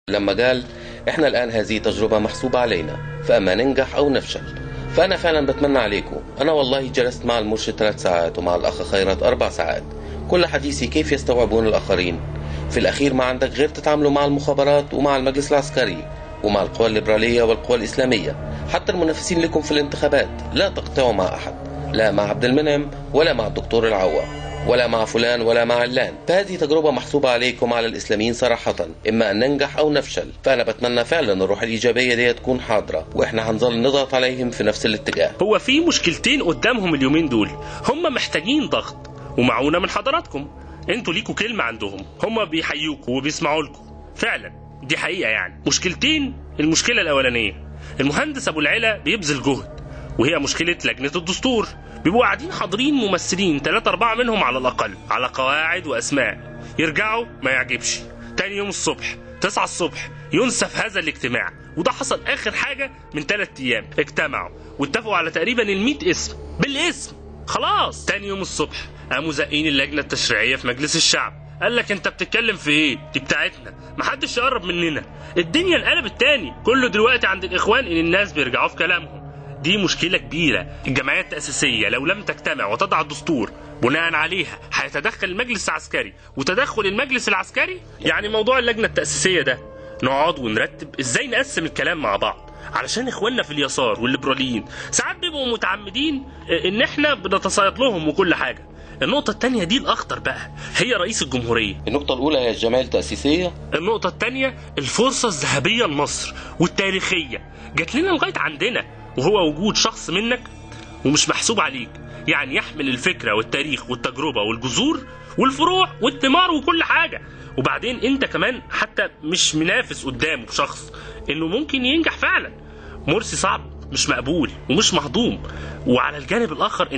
لما قال احنا الآن هذه تجربة محسوبة علينا، فأما ننجح أو نفشل. فأنا فعلا بتمنى عليكم. أنا والله جلست مع المرشد 3 ساعات ومع الأخ خيرت 4 ساعات. كل حديثي كيف يستوعبون الآخرين. في الأخير ما عندك غير تتعاملوا مع المخابرات ومع المجلس العسكري ومع القوى الليبرالية والقوى الإسلامية. حتى المنافسين لكم في الانتخابات لا تقطعوا مع أحد، لا مع عبد المنعم ولا مع الدكتور العوا ولا مع فلان ولا مع علان. فهذه تجربة محسوبة عليكم على الإسلاميين صراحة، إما أن ننجح أو نفشل. فأنا بتمنى فعلا الروح الإيجابية دي تكون حاضرة، وإحنا هنظل نضغط عليهم في نفس الاتجاه. هو في مشكلتين قدامهم اليومين دول، هم محتاجين ضغط ومعونة من حضراتكم. انتوا ليكوا كلمة عندهم، هم بيحيوكوا وبيسمعوا لكم فعلا، دي حقيقة. يعني مشكلتين. المشكلة الأولانية، المهندس أبو العلا بيبذل جهد، وهي مشكلة لجنة الدستور. بيبقوا قاعدين حاضرين ممثلين 3-4 منهم على الأقل، على قواعد وأسماء. يرجعوا ما يعجبش، تاني يوم الصبح 9 الصبح ينسف هذا الاجتماع. وده حصل آخر حاجة من 3 أيام. اجتمعوا واتفقوا على تقريبا 100 اسم بالاسم. خلاص تاني يوم الصبح قاموا زقين اللجنة التشريعية في مجلس الشعب. قال لك انت بتتكلم في ايه؟ دي بتاعتنا، محدش يقرب مننا. الدنيا انقلبت تاني، كله دلوقتي عند الإخوان ان الناس بيرجعوا في كلامهم. دي مشكلة كبيرة. الجمعيات التأسيسية لو لم تجتمع وتضع الدستور بناء عليها هيتدخل المجلس العسكري، وتدخل المجلس العسكري يعني موضوع اللجنة التأسيسية ده نقعد ونرتب ازاي نقسم الكلام مع بعض. علشان اخواننا في اليسار والليبراليين ساعات بيبقوا متعمدين ان احنا بنتصيد لهم وكل حاجة. النقطة التانية دي الأخطر بقى، هي رئيس الجمهورية. النقطة الأولى هي الجمعية التأسيسية. النقطة التانية الفرصة الذهبية لمصر والتاريخية جات لنا لغاية عندنا، وهو وجود شخص منك ومش محسوب عليك، يعني يحمل الفكرة والتاريخ والتجربة والجذور والفروع والثمار وكل حاجة. وبعدين انت كمان حتى مش منافس قدامه بشخص انه ممكن ينجح فعلا. مرسي صعب، مش مقبول ومش مهضوم. وعلى الجانب الآخر